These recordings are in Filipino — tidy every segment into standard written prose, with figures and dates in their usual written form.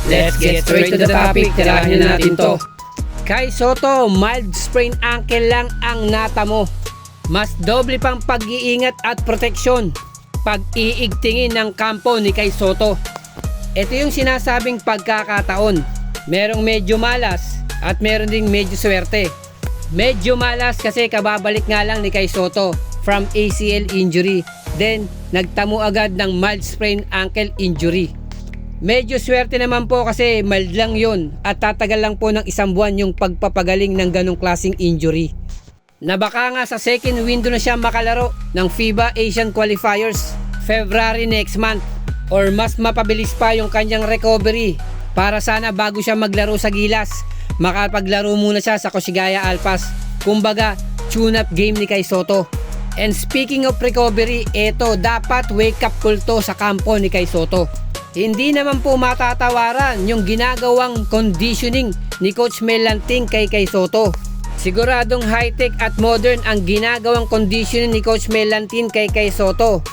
Let's get straight to the topic. Tirahin na natin to. Kai Sotto, mild sprain ankle lang ang natamo. Mas doble pang pag-iingat at proteksyon pag iigtingin ng kampo ni Kai Sotto. Ito yung sinasabing pagkakataon. Merong medyo malas at meron ding medyo swerte. Medyo malas kasi kababalik nga lang ni Kai Sotto from ACL injury. Then, nagtamo agad ng mild sprain ankle injury. Medyo swerte naman po kasi mild lang yun at tatagal lang po ng 1 buwan yung pagpapagaling ng ganong klaseng injury. Na baka nga sa second window na siya makalaro ng FIBA Asian Qualifiers February next month, or mas mapabilis pa yung kanyang recovery para sana bago siya maglaro sa Gilas, makapaglaro muna siya sa Koshigaya Alpas. Kumbaga, tune-up game ni Kai Sotto. And speaking of recovery, eto dapat wake up call to sa kampo ni Kai Sotto. Hindi naman po matatawaran yung ginagawang conditioning ni Coach Mel Lanting kay Kai Sotto. Siguradong high-tech at modern ang ginagawang conditioning ni Coach Mel Lanting kay Kai Sotto.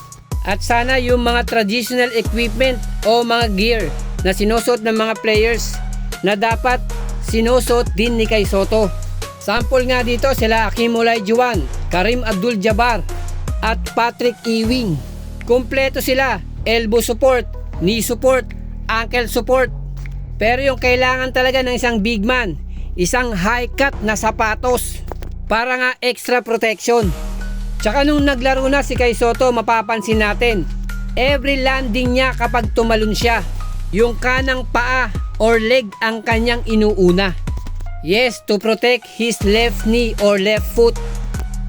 At sana yung mga traditional equipment o mga gear na sinusuot ng mga players na dapat sinusuot din ni Kai Sotto. Sample nga dito sila Hakeem Olajuwon, Kareem Abdul-Jabbar at Patrick Ewing. Kumpleto sila, elbow support, knee support, ankle support. Pero yung kailangan talaga ng isang big man, isang high cut na sapatos para nga extra protection. Tsaka nung naglaro na si Kai Sotto, mapapansin natin, every landing niya kapag tumalon siya, yung kanang paa or leg ang kanyang inuuna. Yes, to protect his left knee or left foot.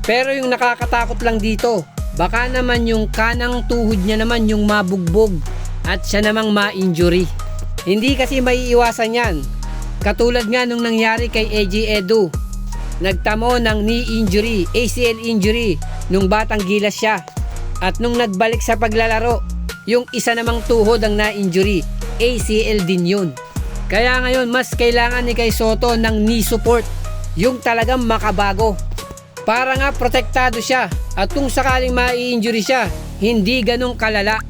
Pero yung nakakatakot lang dito, baka naman yung kanang tuhod niya naman yung mabugbog at siya namang ma-injury. Hindi kasi maiiwasan yan. Katulad nga nung nangyari kay AJ Edu. Nagtamo ng knee injury, ACL injury, nung batang Gilas siya. At nung nagbalik sa paglalaro, yung isa namang tuhod ang na-injury, ACL din yun. Kaya ngayon mas kailangan ni Kai Sotto ng knee support, yung talagang makabago. Para nga protektado siya at kung sakaling ma-injury siya, hindi ganong kalala.